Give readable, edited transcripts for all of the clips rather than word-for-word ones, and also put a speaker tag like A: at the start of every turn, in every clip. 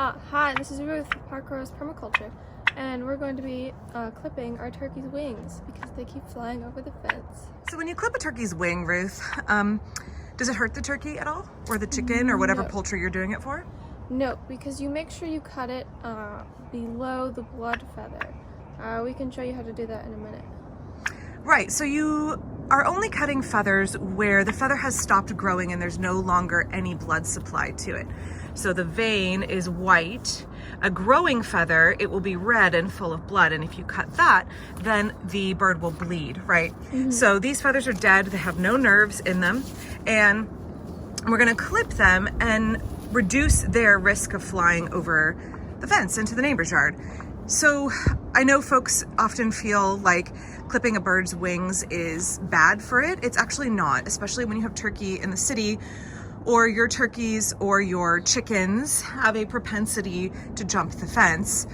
A: Hi, this is Ruth with Permaculture, and we're going to be clipping our turkey's wings because they keep flying over the fence.
B: So when you clip a turkey's wing, Ruth, does it hurt the turkey at all? Or the chicken or whatever poultry you're doing it for?
A: No, because you make sure you cut it below the blood feather. We can show you how to do that in a minute.
B: Right, so you are only cutting feathers where the feather has stopped growing and there's no longer any blood supply to it. So the vein is white. A growing feather, it will be red and full of blood, and if you cut that, then the bird will bleed, right? So these feathers are dead, they have no nerves in them, and we're gonna clip them and reduce their risk of flying over the fence into the neighbor's yard. So I know folks often feel like clipping a bird's wings is bad for it. It's actually not, especially when you have turkey in the city, or your turkeys or your chickens have a propensity to jump the fence.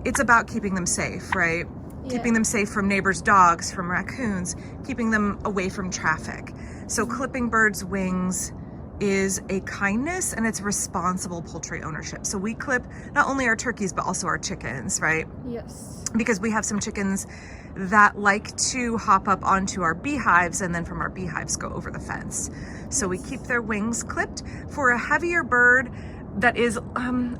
B: It's about keeping them safe, right? Yeah. Keeping them safe from neighbors' dogs, from raccoons, keeping them away from traffic. So clipping birds' wings is a kindness and it's responsible poultry ownership. So we clip not only our turkeys, but also our chickens, right?
A: Yes.
B: Because we have some chickens that like to hop up onto our beehives and then from our beehives go over the fence. So we keep their wings clipped. For a heavier bird that is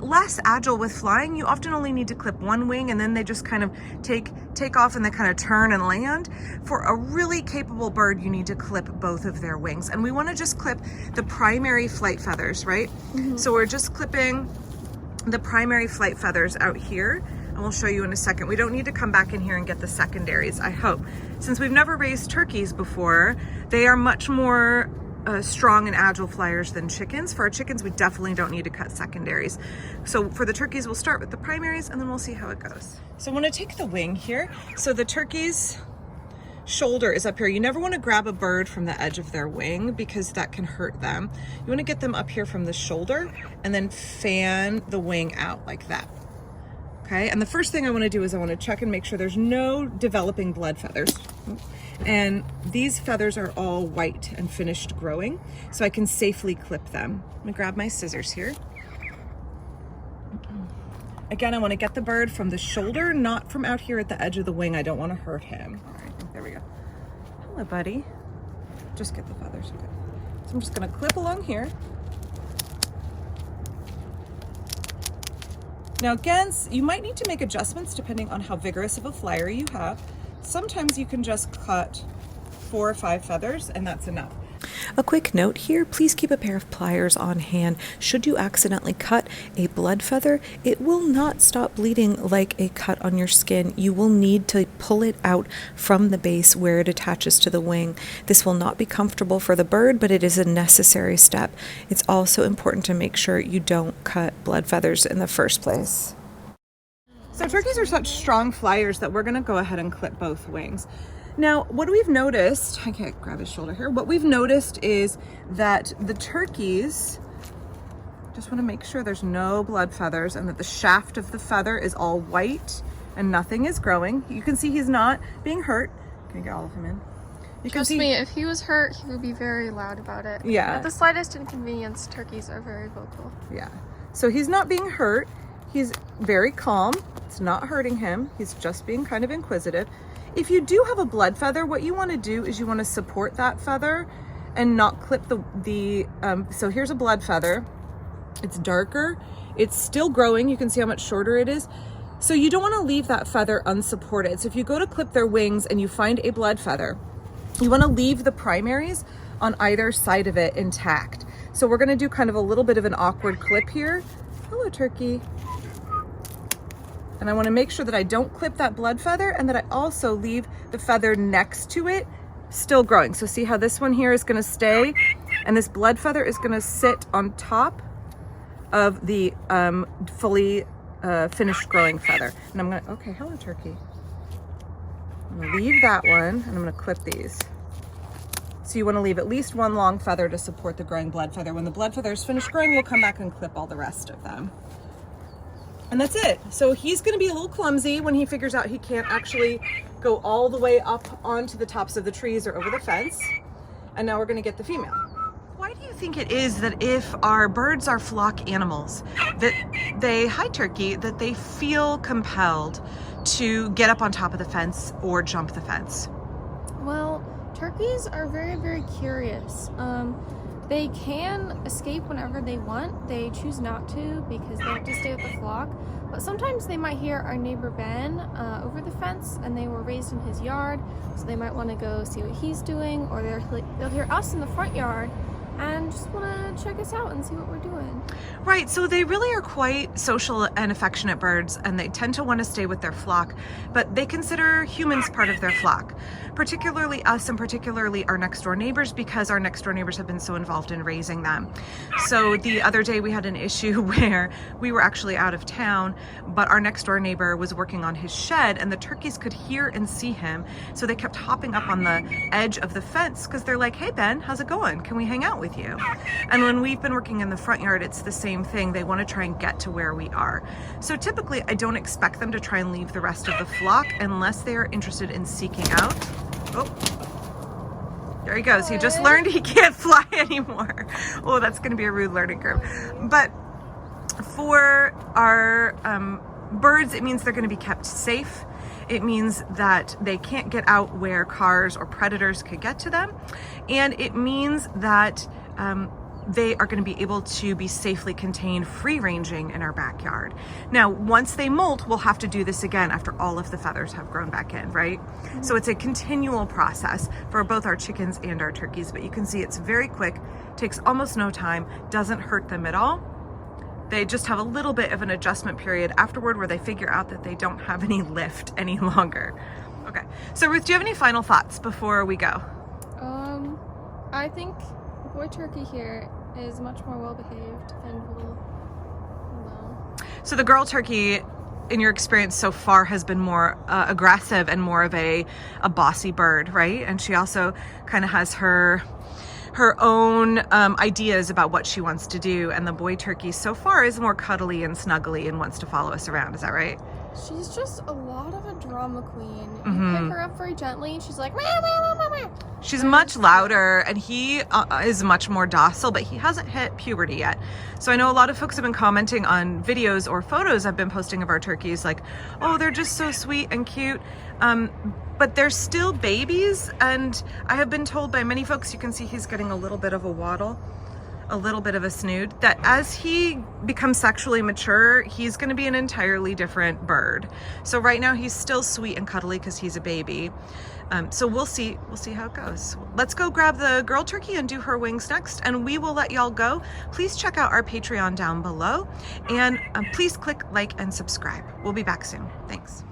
B: less agile with flying, you often only need to clip one wing and then they just kind of take off and they kind of turn and land. For a really capable bird, you need to clip both of their wings. And we want to just clip the primary flight feathers, right? So we're just clipping the primary flight feathers out here, and we'll show you in a second. We don't need to come back in here and get the secondaries, I hope. Since we've never raised turkeys before, they are much more strong and agile flyers than chickens. For our chickens, we definitely don't need to cut secondaries. So for the turkeys, we'll start with the primaries and then we'll see how it goes. So I want to take the wing here. So the turkey's shoulder is up here. You never want to grab a bird from the edge of their wing because that can hurt them. You want to get them up here from the shoulder and then fan the wing out like that. Okay, and the first thing I want to do is I want to check and make sure there's no developing blood feathers. And these feathers are all white and finished growing, so I can safely clip them. I'm gonna grab my scissors here. Again, I want to get the bird from the shoulder, not from out here at the edge of the wing. I don't want to hurt him. All right, there we go. Hello, buddy. Just get the feathers. Okay. So I'm just gonna clip along here. Now again, you might need to make adjustments depending on how vigorous of a flyer you have. Sometimes you can just cut 4 or 5 feathers and that's enough.
C: A quick note here, please keep a pair of pliers on hand. Should you accidentally cut a blood feather, it will not stop bleeding like a cut on your skin. You will need to pull it out from the base where it attaches to the wing. This will not be comfortable for the bird, but it is a necessary step. It's also important to make sure you don't cut blood feathers in the first place.
B: So turkeys are such strong flyers that we're gonna go ahead and clip both wings. Now, what we've noticed, I can't grab his shoulder here, what we've noticed is that the turkeys, just wanna make sure there's no blood feathers and that the shaft of the feather is all white and nothing is growing. You can see he's not being hurt. Can you get all of him in?
A: Trust me, if he was hurt, he would be very loud about it.
B: Yeah.
A: At the slightest inconvenience, turkeys are very vocal.
B: Yeah. So he's not being hurt. He's very calm. It's not hurting him. He's just being kind of inquisitive. If you do have a blood feather, what you want to do is you want to support that feather and not clip so here's a blood feather. It's darker. It's still growing. You can see how much shorter it is. So you don't want to leave that feather unsupported. So if you go to clip their wings and you find a blood feather, you want to leave the primaries on either side of it intact. So we're going to do kind of a little bit of an awkward clip here. Hello, turkey. And I want to make sure that I don't clip that blood feather and that I also leave the feather next to it still growing. So see how this one here is going to stay and this blood feather is going to sit on top of the fully finished growing feather. And I'm going to, okay, hello, turkey. I'm going to leave that one and I'm going to clip these. So you want to leave at least one long feather to support the growing blood feather. When the blood feather is finished growing, we'll come back and clip all the rest of them. And that's it. So he's going to be a little clumsy when he figures out he can't actually go all the way up onto the tops of the trees or over the fence. And now we're going to get the female. Why do do you think it is that if our birds are flock animals, that hi turkey, that they feel compelled to get up on top of the fence or jump the fence?
A: Well, turkeys are very, very curious. They can escape whenever they want. They choose not to because they have to stay with the flock. But sometimes they might hear our neighbor Ben over the fence, and they were raised in his yard, so they might want to go see what he's doing, or they'll hear us in the front yard and just want to check us out and see what we're doing.
B: Right, so they really are quite social and affectionate birds, and they tend to want to stay with their flock, but they consider humans part of their flock, particularly us and particularly our next door neighbors, because our next door neighbors have been so involved in raising them. So the other day we had an issue where we were actually out of town, but our next door neighbor was working on his shed, and the turkeys could hear and see him, so they kept hopping up on the edge of the fence because they're like, "Hey Ben, how's it going? Can we hang out with you?" And when we've been working in the front yard, it's the same thing. They want to try and get to where we are. So typically I don't expect them to try and leave the rest of the flock unless they are interested in seeking out. Oh, there he goes. He just learned he can't fly anymore. Oh, that's going to be a rude learning curve. But for our birds, it means they're going to be kept safe. It means that they can't get out where cars or predators could get to them. And it means that they are going to be able to be safely contained, free ranging in our backyard. Now, once they molt, we'll have to do this again after all of the feathers have grown back in, right? So it's a continual process for both our chickens and our turkeys, but you can see it's very quick, takes almost no time, doesn't hurt them at all. They just have a little bit of an adjustment period afterward where they figure out that they don't have any lift any longer. Okay, so Ruth, do you have any final thoughts before we go?
A: I think boy turkey here is much more well behaved and will,
B: So the girl turkey, in your experience so far, has been more aggressive and more of a bossy bird, right? And she also kind of has her own ideas about what she wants to do, and the boy turkey so far is more cuddly and snuggly and wants to follow us around. Is that right?
A: She's just a lot of a drama queen. You pick her up very gently and she's like, meow, meow, meow, meow.
B: She's much louder, and he is much more docile, but he hasn't hit puberty yet. So I know a lot of folks have been commenting on videos or photos I've been posting of our turkeys like, oh, they're just so sweet and cute. But they're still babies, and I have been told by many folks, you can see he's getting a little bit of a waddle, a little bit of a snood, that as he becomes sexually mature, he's going to be an entirely different bird. So right now he's still sweet and cuddly because he's a baby. So we'll see how it goes. Let's go grab the girl turkey and do her wings next, and we will let y'all go. Please check out our Patreon down below, and please click like and subscribe. We'll be back soon. Thanks.